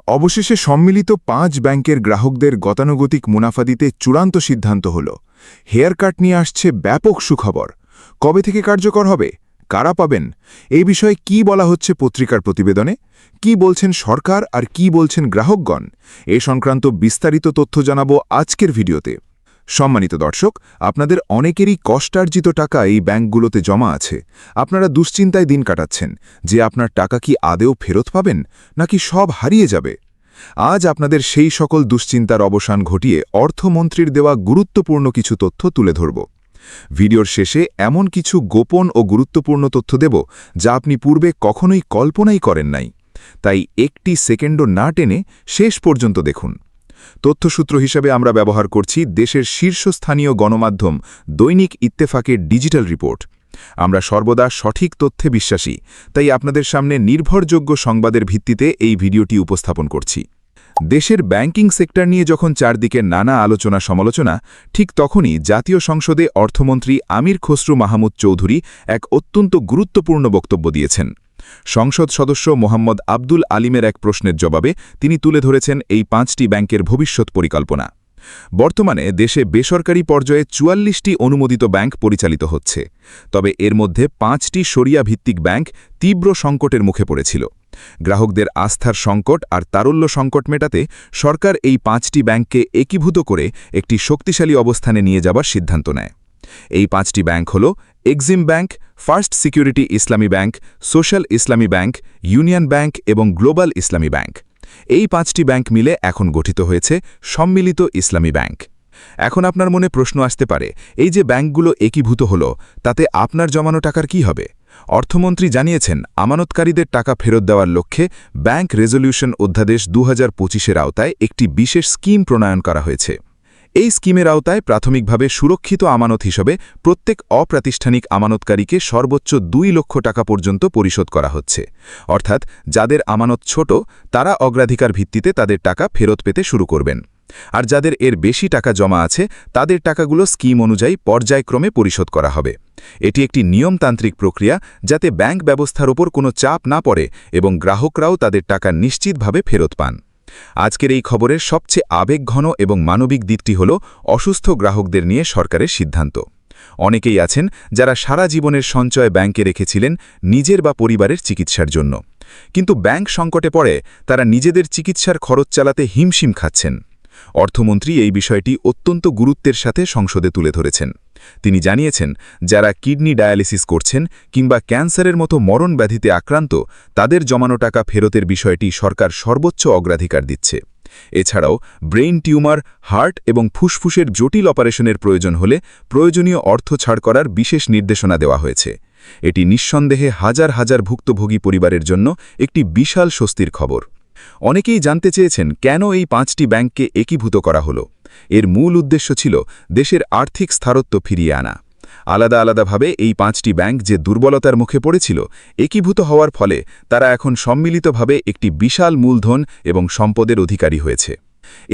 অবশেষে সম্মিলিত ৫ ব্যাংকের গ্রাহকদের গতানুগতিক মুনাফা দিতে চূড়ান্ত সিদ্ধান্ত হল। হেয়ার কাট নিয়ে আসছে ব্যাপক সুখবর। কবে থেকে কার্যকর হবে, কারা পাবেন, এই বিষয়ে কি বলা হচ্ছে পত্রিকার প্রতিবেদনে, কি বলছেন সরকার আর কি বলছেন গ্রাহকগণ, এ সংক্রান্ত বিস্তারিত তথ্য জানাবো আজকের ভিডিওতে। সম্মানিত দর্শক, আপনাদের অনেকেরই কষ্টার্জিত টাকা এই ব্যাংকগুলোতে জমা আছে। আপনারা দুশ্চিন্তায় দিন কাটাচ্ছেন যে আপনার টাকা কি আদেও ফেরত পাবেন নাকি সব হারিয়ে যাবে। আজ আপনাদের সেই সকল দুশ্চিন্তার অবসান ঘটিয়ে অর্থমন্ত্রীর দেওয়া গুরুত্বপূর্ণ কিছু তথ্য তুলে ধরব। ভিডিওর শেষে এমন কিছু গোপন ও গুরুত্বপূর্ণ তথ্য দেব যা আপনি পূর্বে কখনোই কল্পনাই করেন নাই। তাই একটি সেকেন্ডও না টেনে শেষ পর্যন্ত দেখুন। তথ্যসূত্র হিসেবে আমরা ব্যবহার করছি দেশের শীর্ষস্থানীয় গণমাধ্যম দৈনিক ইত্তেফাকের ডিজিটাল রিপোর্ট। আমরা সর্বদা সঠিক তথ্যে বিশ্বাসী, তাই আপনাদের সামনে নির্ভরযোগ্য সংবাদের ভিত্তিতে এই ভিডিওটি উপস্থাপন করছি। দেশের ব্যাংকিং সেক্টর নিয়ে যখন চারদিকে নানা আলোচনা সমালোচনা, ঠিক তখনই জাতীয় সংসদে অর্থমন্ত্রী আমির খসরু মাহমুদ চৌধুরী এক অত্যন্ত গুরুত্বপূর্ণ বক্তব্য দিয়েছেন। সংসদ সদস্য মোহাম্মদ আব্দুল আলিমের এক প্রশ্নের জবাবে তিনি তুলে ধরেছেন এই ৫টি ব্যাংকের ভবিষ্যৎ পরিকল্পনা। বর্তমানে দেশে বেসরকারি পর্যায়ে ৪৪টি অনুমোদিত ব্যাংক পরিচালিত হচ্ছে, তবে এর মধ্যে ৫টি শরিয়া ভিত্তিক ব্যাংক তীব্র সংকটের মুখে পড়েছিল। গ্রাহকদের আস্থার সংকট আর তারল্য সংকট মেটাতে সরকার এই ৫টি ব্যাংককে একীভূত করে একটি শক্তিশালী অবস্থানে নিয়ে যাবার সিদ্ধান্ত নেয়। এই ৫টি ব্যাংক হল এক্সিম ব্যাংক, ফার্স্ট সিকিউরিটি ইসলামী ব্যাংক, সোশ্যাল ইসলামী ব্যাংক, ইউনিয়ন ব্যাংক এবং গ্লোবাল ইসলামী ব্যাংক। এই ৫টি ব্যাংক মিলে এখন গঠিত হয়েছে সম্মিলিত ইসলামী ব্যাংক। এখন আপনার মনে প্রশ্ন আসতে পারে, এই যে ব্যাংকগুলো একীভূত হল, তাতে আপনার জমানো টাকার কি হবে? অর্থমন্ত্রী জানিয়েছেন, আমানতকারীদের টাকা ফেরত দেওয়ার লক্ষ্যে ব্যাংক রেজলিউশন অধ্যাদেশ ২০২৫-এর আওতায় একটি বিশেষ স্কিম প্রণয়ন করা হয়েছে। এই স্কিমের আওতায় প্রাথমিকভাবে সুরক্ষিত আমানত হিসেবে প্রত্যেক অপ্রাতিষ্ঠানিক আমানতকারীকে সর্বোচ্চ ২ লক্ষ টাকা পর্যন্ত পরিশোধ করা হচ্ছে। অর্থাৎ যাদের আমানত ছোট, তারা অগ্রাধিকার ভিত্তিতে তাদের টাকা ফেরত পেতে শুরু করবেন। আর যাদের এর বেশি টাকা জমা আছে, তাদের টাকাগুলো স্কিম অনুযায়ী পর্যায়ক্রমে পরিশোধ করা হবে। এটি একটি নিয়মতান্ত্রিক প্রক্রিয়া, যাতে ব্যাংক ব্যবস্থার ওপর কোনো চাপ না পড়ে এবং গ্রাহকরাও তাদের টাকা নিশ্চিতভাবে ফেরত পান। আজকের এই খবরের সবচেয়ে আবেগঘন এবং মানবিক দিকটি হল অসুস্থ গ্রাহকদের নিয়ে সরকারের সিদ্ধান্ত। অনেকেই আছেন যারা সারা জীবনের সঞ্চয় ব্যাংকে রেখেছিলেন নিজের বা পরিবারের চিকিৎসার জন্য, কিন্তু ব্যাংক সংকটে পড়ে তারা নিজেদের চিকিৎসার খরচ চালাতে হিমশিম খাচ্ছেন। অর্থমন্ত্রী এই বিষয়টি অত্যন্ত গুরুত্বের সাথে সংসদে তুলে ধরেছেন। তিনি জানিয়েছেন, যারা কিডনি ডায়ালিসিস করছেন কিংবা ক্যান্সারের মতো মরণ ব্যাধিতে আক্রান্ত, তাদের জমানো টাকা ফেরতের বিষয়টি সরকার সর্বোচ্চ অগ্রাধিকার দিচ্ছে। এছাড়াও ব্রেইন টিউমার, হার্ট এবং ফুসফুসের জটিল অপারেশনের প্রয়োজন হলে প্রয়োজনীয় অর্থ ছাড় করার বিশেষ নির্দেশনা দেওয়া হয়েছে। এটি নিঃসন্দেহে হাজার হাজার ভুক্তভোগী পরিবারের জন্য একটি বিশাল স্বস্তির খবর। অনেকেই জানতে চেয়েছেন, কেন এই ৫টি ব্যাংককে একীভূত করা হলো। এর মূল উদ্দেশ্য ছিল দেশের আর্থিক স্থিরত্ব ফিরিয়ে আনা। আলাদা আলাদাভাবে এই ৫টি ব্যাংক যে দুর্বলতার মুখে পড়েছিল, একীভূত হওয়ার ফলে তারা এখন সম্মিলিতভাবে একটি বিশাল মূলধন এবং সম্পদের অধিকারী হয়েছে।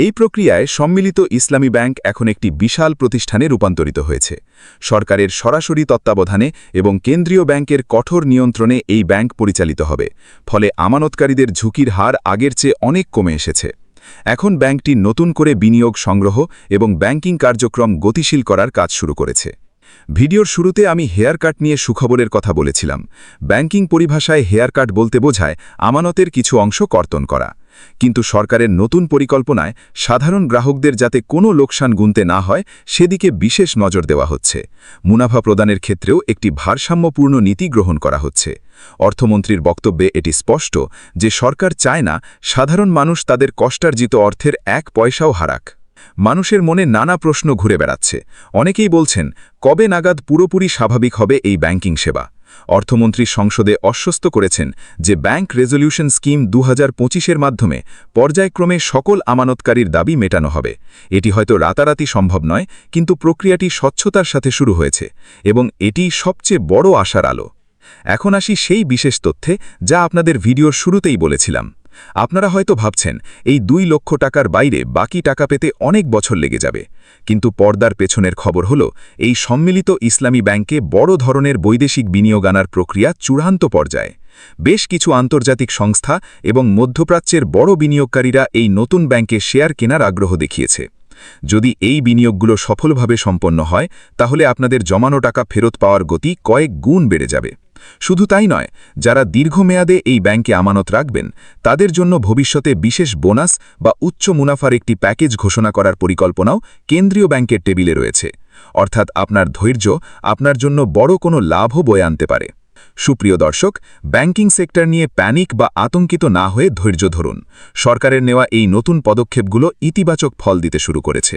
এই প্রক্রিয়ায় সম্মিলিত ইসলামী ব্যাংক এখন একটি বিশাল প্রতিষ্ঠানে রূপান্তরিত হয়েছে। সরকারের সরাসরি তত্ত্বাবধানে এবং কেন্দ্রীয় ব্যাংকের কঠোর নিয়ন্ত্রণে এই ব্যাংক পরিচালিত হবে, ফলে আমানতকারীদের ঝুঁকির হার আগের চেয়ে অনেক কমে এসেছে। এখন ব্যাংকটি নতুন করে বিনিয়োগ সংগ্রহ এবং ব্যাংকিং কার্যক্রম গতিশীল করার কাজ শুরু করেছে। ভিডিওর শুরুতে আমি হেয়ার কাট নিয়ে সুখবরের কথা বলেছিলাম। ব্যাংকিং পরিভাষায় হেয়ার কাট বলতে বোঝায় আমানতের কিছু অংশ কর্তন করা, কিন্তু সরকারের নতুন পরিকল্পনায় সাধারণ গ্রাহকদের যাতে কোনো লোকসান গুনতে না হয় সেদিকে বিশেষ নজর দেওয়া হচ্ছে। মুনাফা প্রদানের ক্ষেত্রেও একটি ভারসাম্যপূর্ণ নীতি গ্রহণ করা হচ্ছে। অর্থমন্ত্রীর বক্তব্যে এটি স্পষ্ট যে সরকার চায় না সাধারণ মানুষ তাদের কষ্টার্জিত অর্থের এক পয়সাও হারাক। মানুষের মনে নানা প্রশ্ন ঘুরে বেড়াচ্ছে। অনেকেই বলছেন, কবে নাগাদ পুরোপুরি স্বাভাবিক হবে এই ব্যাংকিং সেবা। অর্থমন্ত্রী সংসদে আশ্বস্ত করেছেন যে ব্যাংক রেজলিউশন স্কিম ২০২৫-এর মাধ্যমে পর্যায়ক্রমে সকল আমানতকারীর দাবি মেটানো হবে। এটি হয়তো রাতারাতি সম্ভব নয়, কিন্তু প্রক্রিয়াটি স্বচ্ছতার সাথে শুরু হয়েছে এবং এটি সবচেয়ে বড় আশার আলো। এখন আসি সেই বিশেষ তথ্যে যা আপনাদের ভিডিওর শুরুতেই বলেছিলাম। আপনারা হয়তো ভাবছেন এই 2 লক্ষ টাকার বাইরে বাকি টাকা পেতে অনেক বছর লেগে যাবে, কিন্তু পর্দার পেছনের খবর হল এই সম্মিলিত ইসলামী ব্যাংকে বড় ধরনের বৈদেশিক বিনিয়োগ আনার প্রক্রিয়া চূড়ান্ত পর্যায়ে। বেশ কিছু আন্তর্জাতিক সংস্থা এবং মধ্যপ্রাচ্যের বড় বিনিয়োগকারীরা এই নতুন ব্যাংকে শেয়ার কেনার আগ্রহ দেখিয়েছে। যদি এই বিনিয়োগগুলো সফলভাবে সম্পন্ন হয়, তাহলে আপনাদের জমানো টাকা ফেরত পাওয়ার গতি কয়েক গুণ বেড়ে যাবে। শুধু তাই নয়, যারা দীর্ঘমেয়াদে এই ব্যাংকে আমানত রাখবেন, তাদের জন্য ভবিষ্যতে বিশেষ বোনাস বা উচ্চ মুনাফার একটি প্যাকেজ ঘোষণা করার পরিকল্পনাও কেন্দ্রীয় ব্যাংকের টেবিলে রয়েছে। অর্থাৎ আপনার ধৈর্য আপনার জন্য বড় কোনো লাভও বয়ে আনতে পারে। সুপ্রিয় দর্শক, ব্যাংকিং সেক্টর নিয়ে প্যানিক বা আতঙ্কিত না হয়ে ধৈর্য ধরুন। সরকারের নেওয়া এই নতুন পদক্ষেপগুলো ইতিবাচক ফল দিতে শুরু করেছে।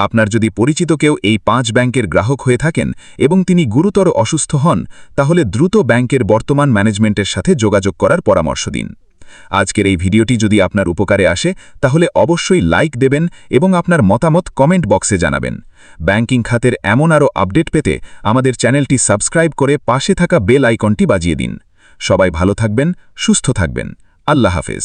আপনার যদি পরিচিত কেউ এই 5 ব্যাংকের গ্রাহক হয়ে থাকেন এবং তিনি গুরুতর অসুস্থ হন, তাহলে দ্রুত ব্যাংকের বর্তমান ম্যানেজমেন্টের সাথে যোগাযোগ করার পরামর্শ দিন। আজকের এই ভিডিওটি যদি আপনার উপকারে আসে, তাহলে অবশ্যই লাইক দেবেন এবং আপনার মতামত কমেন্ট বক্সে জানাবেন। ব্যাংকিং খাতের এমন আরও আপডেট পেতে আমাদের চ্যানেলটি সাবস্ক্রাইব করে পাশে থাকা বেল আইকনটি বাজিয়ে দিন। সবাই ভালো থাকবেন, সুস্থ থাকবেন। আল্লাহ হাফেজ।